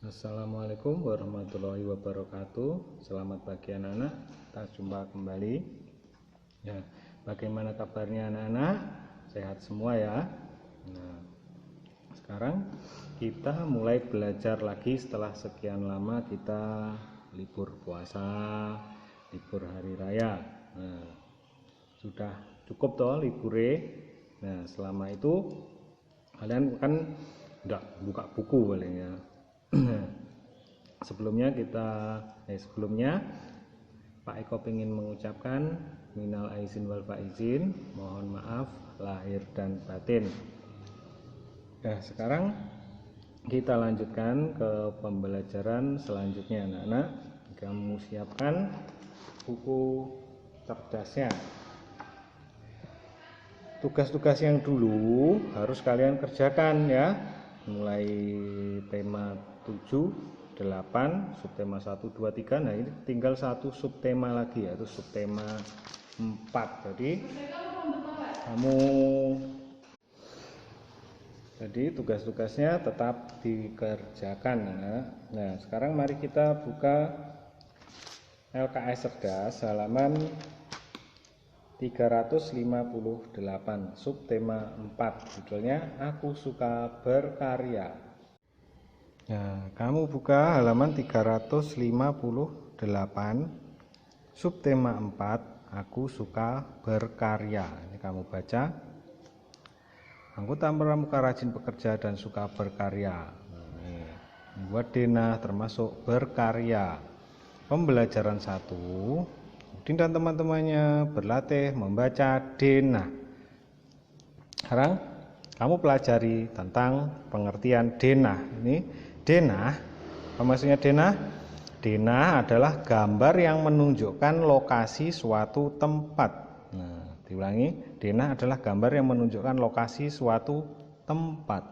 Assalamualaikum warahmatullahi wabarakatuh. Selamat pagi anak-anak. Kita jumpa kembali. Ya, bagaimana kabarnya anak-anak? Sehat semua ya. Nah, sekarang kita mulai belajar lagi setelah sekian lama kita libur puasa, libur hari raya. Nah, sudah cukup toh libure. Nah, selama itu kalian kan enggak buka buku paling ya. Sebelumnya Pak Eko ingin mengucapkan minal aizin wal faizin, mohon maaf lahir dan batin. Nah, sekarang kita lanjutkan ke pembelajaran selanjutnya anak-anak. Kamu siapkan buku cerdasnya. Tugas-tugas yang dulu harus kalian kerjakan ya. Mulai tema 7, 8, subtema 1, 2, 3. Nah, ini tinggal satu subtema lagi yaitu subtema 4. Jadi tugas-tugasnya tetap dikerjakan ya. Nah, sekarang mari kita buka LKS Cerdas halaman 358, subtema 4, judulnya Aku Suka Berkarya. Nah, kamu buka halaman 358, subtema 4, Aku Suka Berkarya. Ini kamu baca. Anggota pramuka rajin bekerja dan suka berkarya. Membuat denah termasuk berkarya. Pembelajaran 1. Udin dan teman-temannya berlatih membaca denah. Sekarang kamu pelajari tentang pengertian denah. Ini denah, apa maksudnya denah? Denah adalah gambar yang menunjukkan lokasi suatu tempat. Nah, diulangi, denah adalah gambar yang menunjukkan lokasi suatu tempat.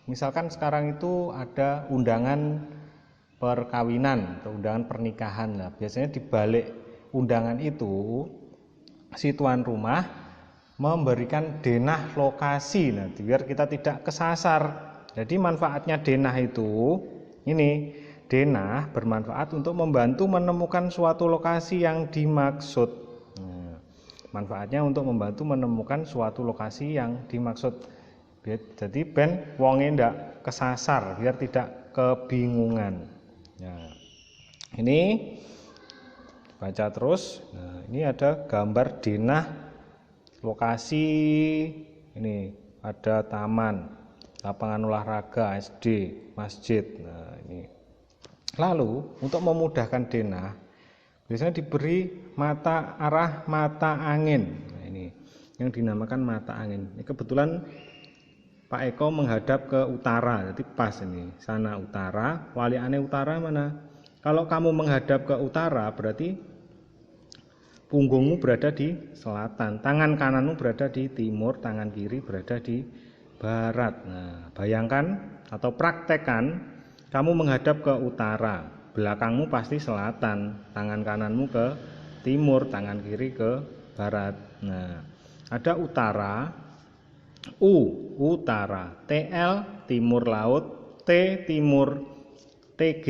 Misalkan sekarang itu ada undangan perkawinan atau undangan pernikahan. Nah, biasanya di balik undangan itu si tuan rumah memberikan denah lokasi. Nah, biar kita tidak kesasar. Jadi manfaatnya denah itu ini, denah bermanfaat untuk membantu menemukan suatu lokasi yang dimaksud. Nah, manfaatnya untuk membantu menemukan suatu lokasi yang dimaksud. Jadi ben wonge ndak kesasar, biar tidak kebingungan. Nah, ini baca terus. Nah, ini ada gambar denah lokasi. Ini ada taman, lapangan olahraga, SD, masjid. Nah, ini. Lalu untuk memudahkan denah biasanya diberi arah mata angin. Nah, ini yang dinamakan mata angin. Ini kebetulan Pak Eko menghadap ke utara, jadi pas ini. Sana utara, waliane utara mana? Kalau kamu menghadap ke utara berarti punggungmu berada di selatan, tangan kananmu berada di timur, tangan kiri berada di barat. Nah, bayangkan atau praktekkan kamu menghadap ke utara, belakangmu pasti selatan, tangan kananmu ke timur, tangan kiri ke barat. Nah, ada utara, utara, TL timur laut, T timur, TG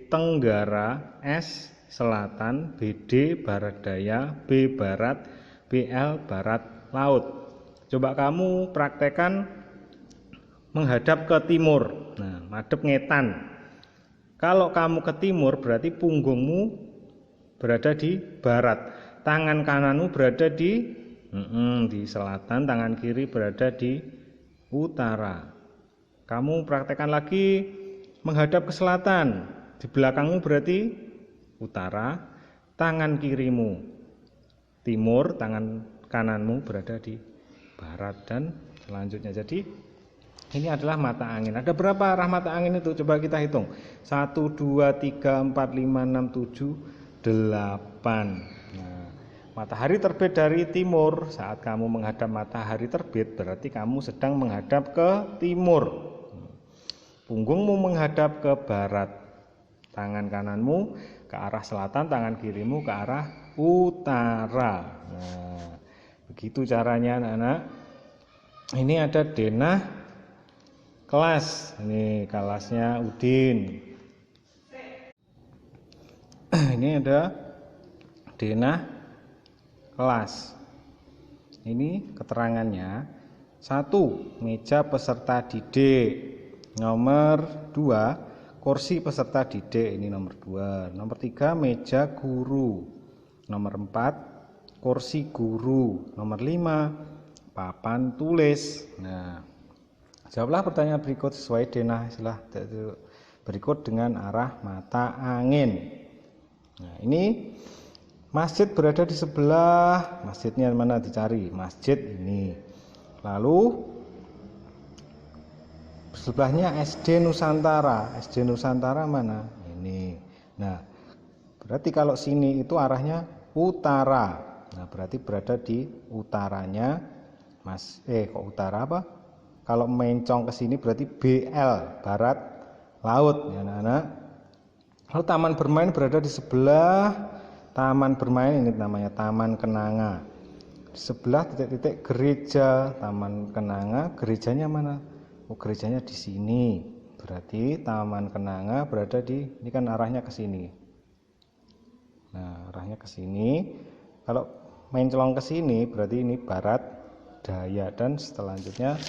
tenggara, S selatan, BD barat daya, B barat, BL barat laut. Coba kamu praktekkan menghadap ke timur. Nah, madhep ngetan. Kalau kamu ke timur berarti punggungmu berada di barat, tangan kananmu berada di selatan, tangan kiri berada di utara. Kamu praktekkan lagi menghadap ke selatan, di belakangmu berarti utara, tangan kirimu timur, tangan kananmu berada di barat, dan selanjutnya. Jadi ini adalah mata angin. Ada berapa arah mata angin itu? Coba kita hitung. 1, 2, 3, 4, 5, 6, 7, 8. Nah, matahari terbit dari timur. Saat kamu menghadap matahari terbit berarti kamu sedang menghadap ke timur. Punggungmu menghadap ke barat, tangan kananmu ke arah selatan, tangan kirimu ke arah utara. Nah, begitu caranya anak-anak. Ini ada denah kelas. Ini kelasnya Udin. Ini ada denah kelas. Ini keterangannya. 1. Meja peserta didik. Nomor 2. Kursi peserta didik. Ini nomor 2. Nomor 3. Meja guru. Nomor 4. Kursi guru. Nomor 5. Papan tulis. Nah, jawablah pertanyaan berikut sesuai denah istilah berikut dengan arah mata angin. Nah, ini masjid berada di sebelah. Masjidnya mana dicari? Masjid ini. Lalu sebelahnya SD Nusantara. SD Nusantara mana? Ini. Nah, berarti kalau sini itu arahnya utara. Nah, berarti berada di utaranya. Kok utara apa? Kalau mencong ke sini berarti BL, barat laut ya anak-anak. Lalu taman bermain berada di sebelah. Taman bermain ini namanya Taman Kenanga. Di sebelah titik-titik gereja. Taman Kenanga, gerejanya mana? Oh, gerejanya di sini. Berarti Taman Kenanga berada di, ini kan arahnya ke sini. Nah, arahnya ke sini. Kalau mencolong ke sini berarti ini barat daya, dan selanjutnya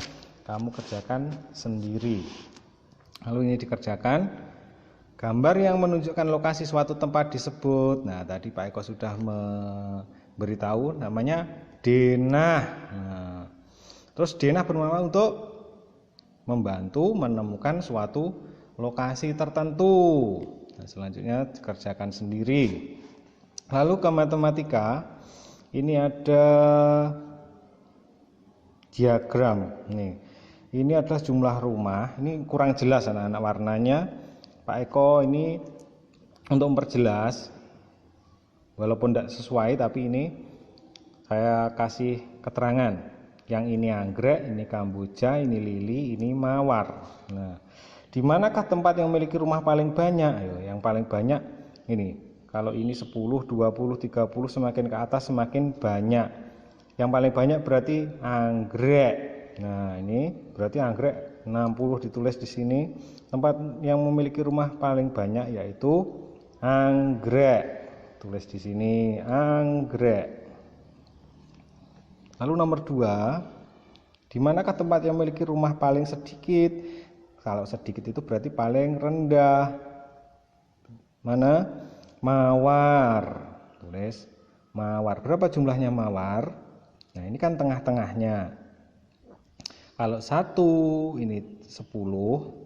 kamu kerjakan sendiri. Lalu ini dikerjakan. Gambar yang menunjukkan lokasi suatu tempat disebut. Nah, tadi Pak Eko sudah memberitahu namanya denah. Nah, terus denah bermanfaat untuk membantu menemukan suatu lokasi tertentu. Nah, selanjutnya dikerjakan sendiri. Lalu ke matematika, ini ada diagram. Ini adalah jumlah rumah. Ini kurang jelas anak-anak warnanya. Pak Eko ini untuk memperjelas, walaupun tidak sesuai, tapi ini saya kasih keterangan. Yang ini anggrek, ini kamboja, ini lili, ini mawar. Nah, di manakah tempat yang memiliki rumah paling banyak? Ayo, yang paling banyak ini. Kalau ini 10, 20, 30, semakin ke atas semakin banyak. Yang paling banyak berarti anggrek. Nah, ini berarti anggrek 60 ditulis di sini. Tempat yang memiliki rumah paling banyak yaitu anggrek. Tulis di sini anggrek. Lalu nomor 2, di manakah tempat yang memiliki rumah paling sedikit? Kalau sedikit itu berarti paling rendah. Mana? Mawar. Tulis mawar. Berapa jumlahnya mawar? Nah, ini kan tengah-tengahnya. Kalau 1 ini 10.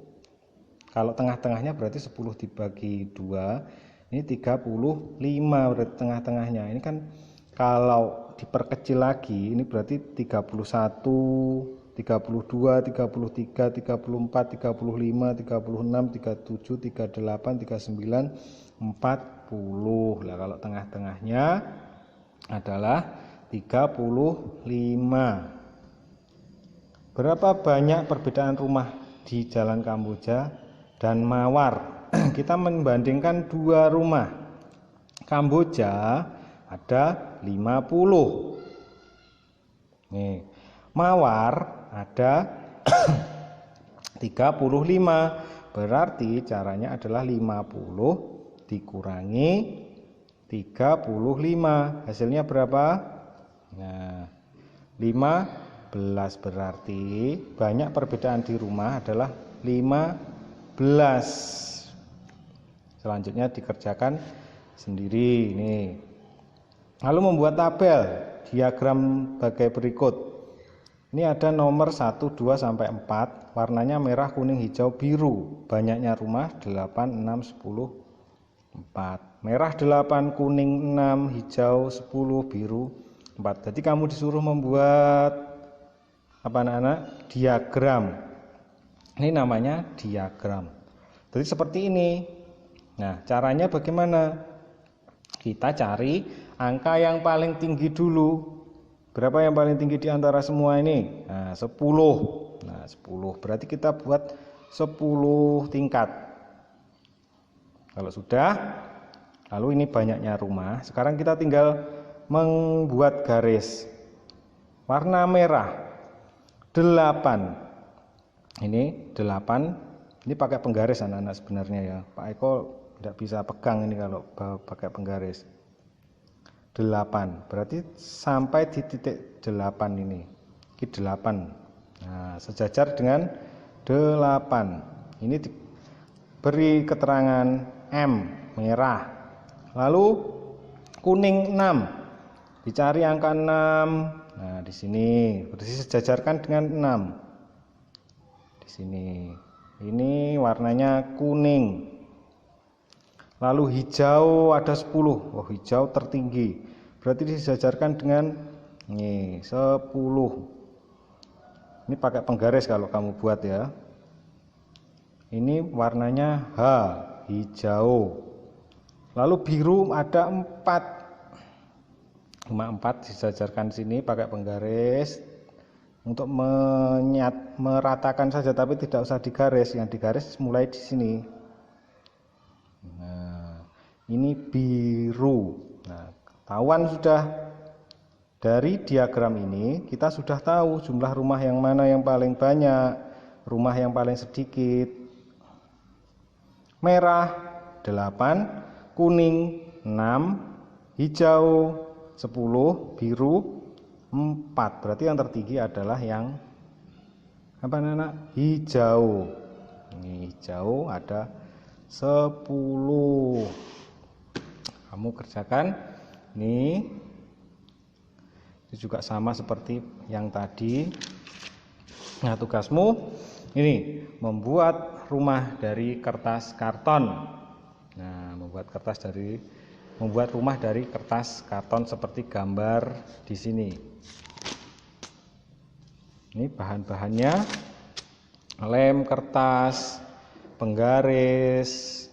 Kalau tengah-tengahnya berarti 10 dibagi 2. Ini 35 berarti tengah-tengahnya. Ini kan kalau diperkecil lagi ini berarti 31, 32, 33, 34, 35, 36, 37, 38, 39, 40. Lah kalau tengah-tengahnya adalah 35. Berapa banyak perbedaan rumah di Jalan Kamboja dan Mawar? Kita membandingkan 2 rumah. Kamboja ada 50. Nih, Mawar ada 35. Berarti caranya adalah 50 dikurangi 35. Hasilnya berapa? Nah, 15. Berarti banyak perbedaan di rumah adalah 15. Selanjutnya dikerjakan sendiri ini. Lalu membuat tabel diagram sebagai berikut. Ini ada nomor 1, 2 sampai 4, warnanya merah, kuning, hijau, biru. Banyaknya rumah 8, 6, 10, 4. Merah 8, kuning 6, hijau 10, biru 4. Jadi kamu disuruh membuat apa anak-anak? Diagram. Ini namanya diagram. Jadi seperti ini. Nah, caranya bagaimana? Kita cari angka yang paling tinggi dulu. Berapa yang paling tinggi di antara semua ini? Nah, 10. Nah, 10. Berarti kita buat 10 tingkat. Kalau sudah, lalu ini banyaknya rumah. Sekarang kita tinggal membuat garis. Warna merah 8. Ini 8. Ini pakai penggaris anak-anak sebenarnya ya. Pak Eko Tidak bisa pegang ini kalau pakai penggaris. 8. Berarti sampai di titik 8 ini. Ini 8. Nah, sejajar dengan 8. Ini diberi keterangan M, merah. Lalu kuning 6. Dicari angka 6. Nah, di sini berarti sejajarkan dengan 6. Di sini. Ini warnanya kuning. Lalu hijau ada 10. Oh, hijau tertinggi. Berarti disejajarkan dengan ini 10. Ini pakai penggaris kalau kamu buat ya. Ini warnanya H, hijau. Lalu biru ada 4. Cuma 4 disejajarkan sini pakai penggaris untuk meratakan saja, tapi tidak usah digaris. Yang digaris mulai di sini. Nah, ini biru. Nah, ketahuan sudah dari diagram ini, kita sudah tahu jumlah rumah yang mana yang paling banyak, rumah yang paling sedikit. Merah 8, kuning 6, hijau 10, biru 4. Berarti yang tertinggi adalah yang apa anak? Hijau. Ini hijau ada 10. Kamu kerjakan ini. Itu juga sama seperti yang tadi. Nah, tugasmu ini membuat rumah dari kertas karton. Nah, membuat rumah dari kertas karton seperti gambar di sini. Ini bahan-bahannya lem kertas, penggaris,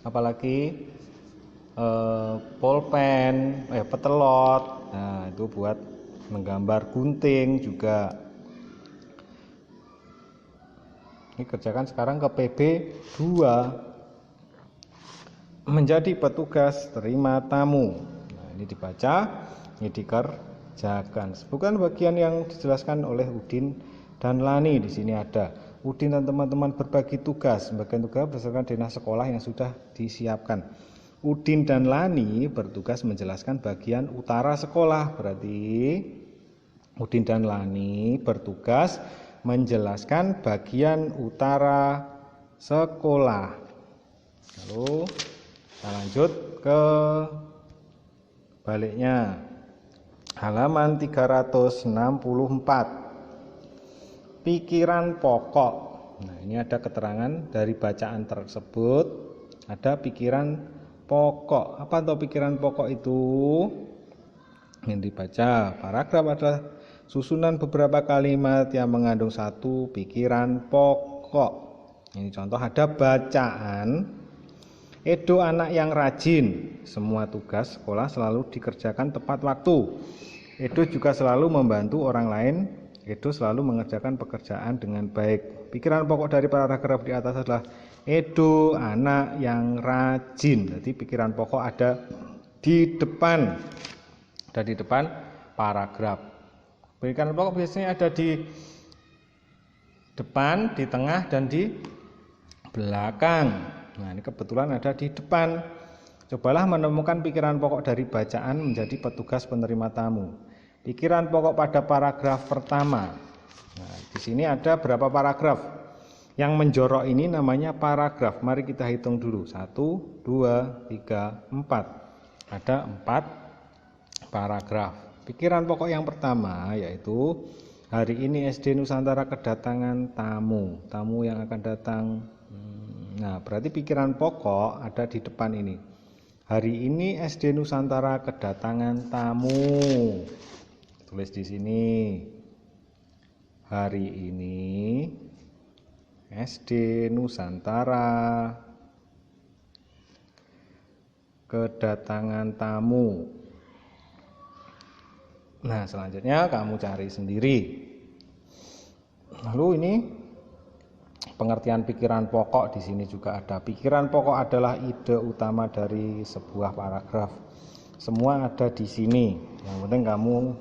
apalagi pulpen, petelot. Nah, itu buat menggambar gunting juga. Ini kerjakan sekarang ke PB 2. Menjadi petugas terima tamu. Nah, ini dibaca, ini dikerjakan. Bukan bagian yang dijelaskan oleh Udin dan Lani. Di sini ada Udin dan teman-teman berbagi tugas. Bagian tugas berdasarkan denah sekolah yang sudah disiapkan. Udin dan Lani bertugas menjelaskan bagian utara sekolah. Berarti Udin dan Lani bertugas menjelaskan bagian utara sekolah. Lalu kita lanjut ke baliknya. Halaman 364. Pikiran pokok. Nah, ini ada keterangan dari bacaan tersebut. Ada pikiran pokok. Apa tuh pikiran pokok itu? Yang dibaca paragraf adalah susunan beberapa kalimat yang mengandung satu pikiran pokok. Ini contoh ada bacaan. Edo anak yang rajin. Semua tugas sekolah selalu dikerjakan tepat waktu. Edo juga selalu membantu orang lain. Edo selalu mengerjakan pekerjaan dengan baik. Pikiran pokok dari paragraf di atas adalah Edo anak yang rajin. Jadi pikiran pokok ada di depan. Ada di depan paragraf. Pikiran pokok biasanya ada di depan, di tengah, dan di belakang. Nah, ini kebetulan ada di depan. Cobalah menemukan pikiran pokok dari bacaan menjadi petugas penerima tamu. Pikiran pokok pada paragraf pertama. Nah, di sini ada berapa paragraf? Yang menjorok ini namanya paragraf. Mari kita hitung dulu. 1, 2, 3, 4. Ada 4 paragraf. Pikiran pokok yang pertama yaitu hari ini SD Nusantara kedatangan tamu. Tamu yang akan datang. Nah, berarti pikiran pokok ada di depan ini. Hari ini SD Nusantara kedatangan tamu. Tulis di sini. Hari ini SD Nusantara kedatangan tamu. Nah, selanjutnya kamu cari sendiri. Lalu ini pengertian pikiran pokok di sini juga ada. Pikiran pokok adalah ide utama dari sebuah paragraf. Semua ada di sini. Yang penting kamu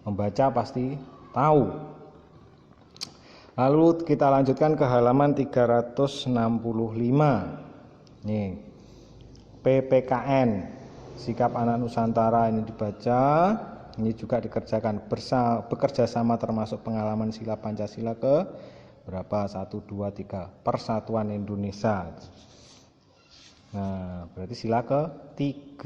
membaca pasti tahu. Lalu kita lanjutkan ke halaman 365. Nih, PPKN, sikap anak Nusantara ini dibaca. Ini juga dikerjakan bekerja sama termasuk pengalaman sila Pancasila ke berapa? 1, 2, 3. Persatuan Indonesia. Nah, berarti sila ke-3.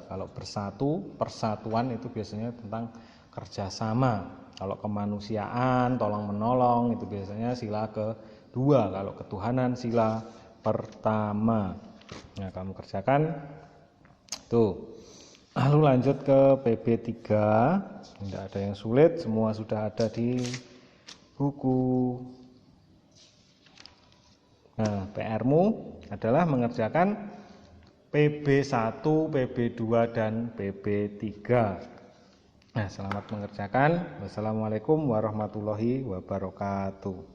Kalau bersatu, persatuan itu biasanya tentang kerjasama. Kalau kemanusiaan, tolong menolong itu biasanya sila ke-2. Kalau ketuhanan sila pertama. Nah, kamu kerjakan tuh. Lalu lanjut ke PB3. Tidak ada yang sulit, semua sudah ada di buku. Nah, PR-mu adalah mengerjakan PB1, PB2 dan PB3. Nah, selamat mengerjakan. Wassalamualaikum warahmatullahi wabarakatuh.